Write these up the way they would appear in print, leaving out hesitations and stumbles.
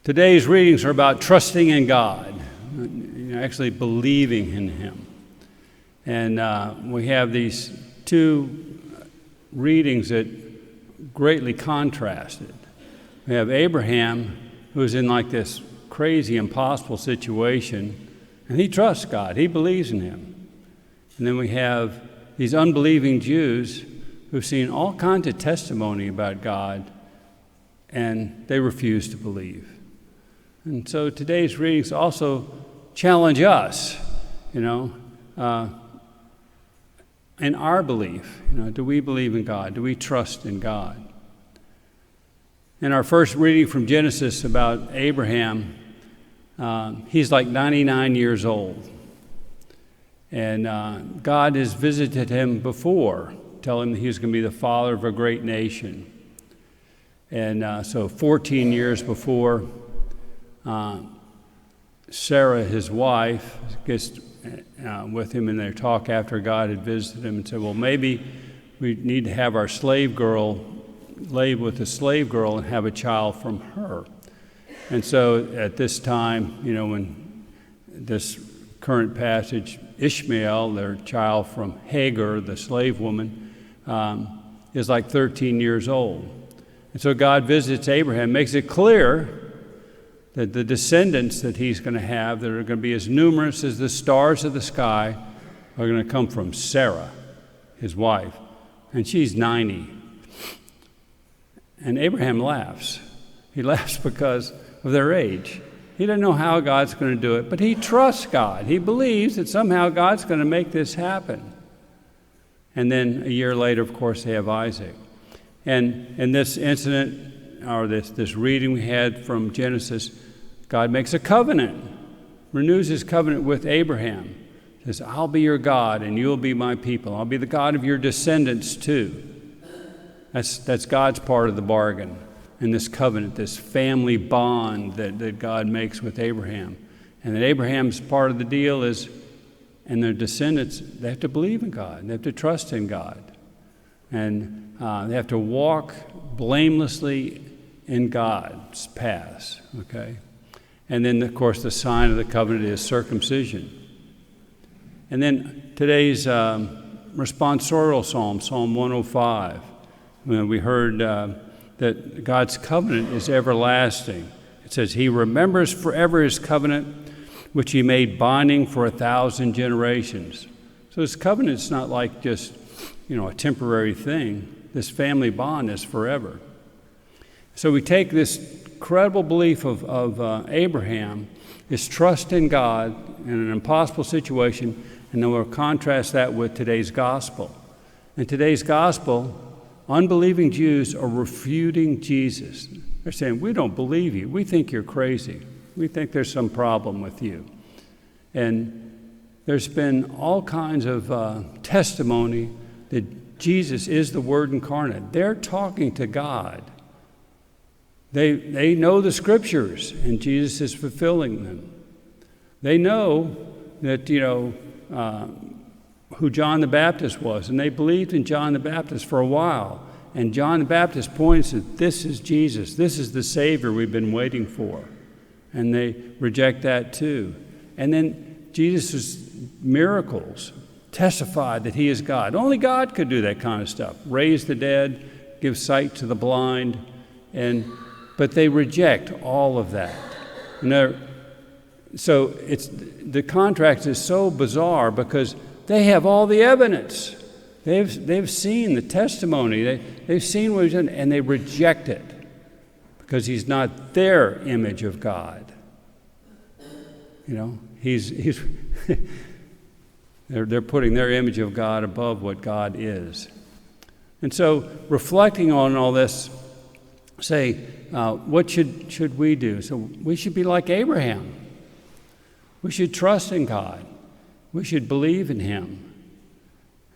Today's readings are about trusting in God, actually believing in Him. And we have these two readings that greatly contrasted. We have Abraham, who's in like this crazy, impossible situation, and he trusts God. He believes in Him. And then we have these unbelieving Jews who've seen all kinds of testimony about God, and they refuse to believe. And so today's readings also challenge us, in our belief. Do we believe in God? Do we trust in God? In our first reading from Genesis about Abraham, he's like 99 years old. And God has visited him before, telling him he was going to be the father of a great nation. And so 14 years before, Sarah, his wife, gets with him in their talk after God had visited him and said, well, maybe we need to have our slave girl lay with a slave girl and have a child from her. And so at this time, when this current passage, Ishmael, their child from Hagar, the slave woman, is like 13 years old. And so God visits Abraham, makes it clear that the descendants that he's going to have, that are going to be as numerous as the stars of the sky, are going to come from Sarah, his wife. And she's 90. And Abraham laughs. He laughs because of their age. He doesn't know how God's going to do it, but he trusts God. He believes that somehow God's going to make this happen. And then a year later, of course, they have Isaac. And in this incident, or this reading we had from Genesis, God makes a covenant, renews his covenant with Abraham. He says, I'll be your God and you'll be my people. I'll be the God of your descendants too. That's God's part of the bargain in this covenant, this family bond that God makes with Abraham. And that Abraham's part of the deal is, and their descendants, they have to believe in God. They have to trust in God. And they have to walk blamelessly in God's paths, okay? And then, of course, the sign of the covenant is circumcision. And then today's responsorial psalm, Psalm 105, when we heard that God's covenant is everlasting. It says, He remembers forever His covenant, which He made binding for 1,000 generations. So His covenant is not like just, a temporary thing. This family bond is forever. So we take this incredible belief of Abraham, his trust in God in an impossible situation, and then we'll contrast that with today's gospel. In today's gospel, unbelieving Jews are refuting Jesus. They're saying, we don't believe you. We think you're crazy. We think there's some problem with you. And there's been all kinds of testimony that Jesus is the Word incarnate. They're talking to God. They know the Scriptures, and Jesus is fulfilling them. They know that, who John the Baptist was, and they believed in John the Baptist for a while. And John the Baptist points that this is Jesus. This is the Savior we've been waiting for. And they reject that too. And then Jesus' miracles testified that He is God. Only God could do that kind of stuff. Raise the dead, give sight to the blind, but they reject all of that. So the contrast is so bizarre because they have all the evidence. They've seen the testimony. They've seen what He's done, and they reject it because He's not their image of God. He's they're putting their image of God above what God is. And so, reflecting on all this, say, what should we do? So we should be like Abraham. We should trust in God. We should believe in Him.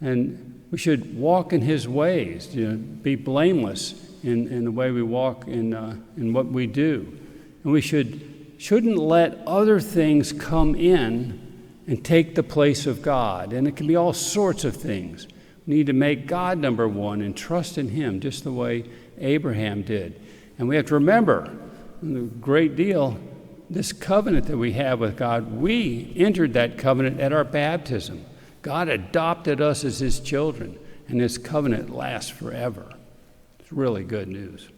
And we should walk in His ways, be blameless in the way we walk in what we do. And we shouldn't let other things come in and take the place of God. And it can be all sorts of things. We need to make God number one and trust in Him just the way Abraham did. And we have to remember a great deal, this covenant that we have with God, we entered that covenant at our baptism. God adopted us as his children, and this covenant lasts forever. It's really good news.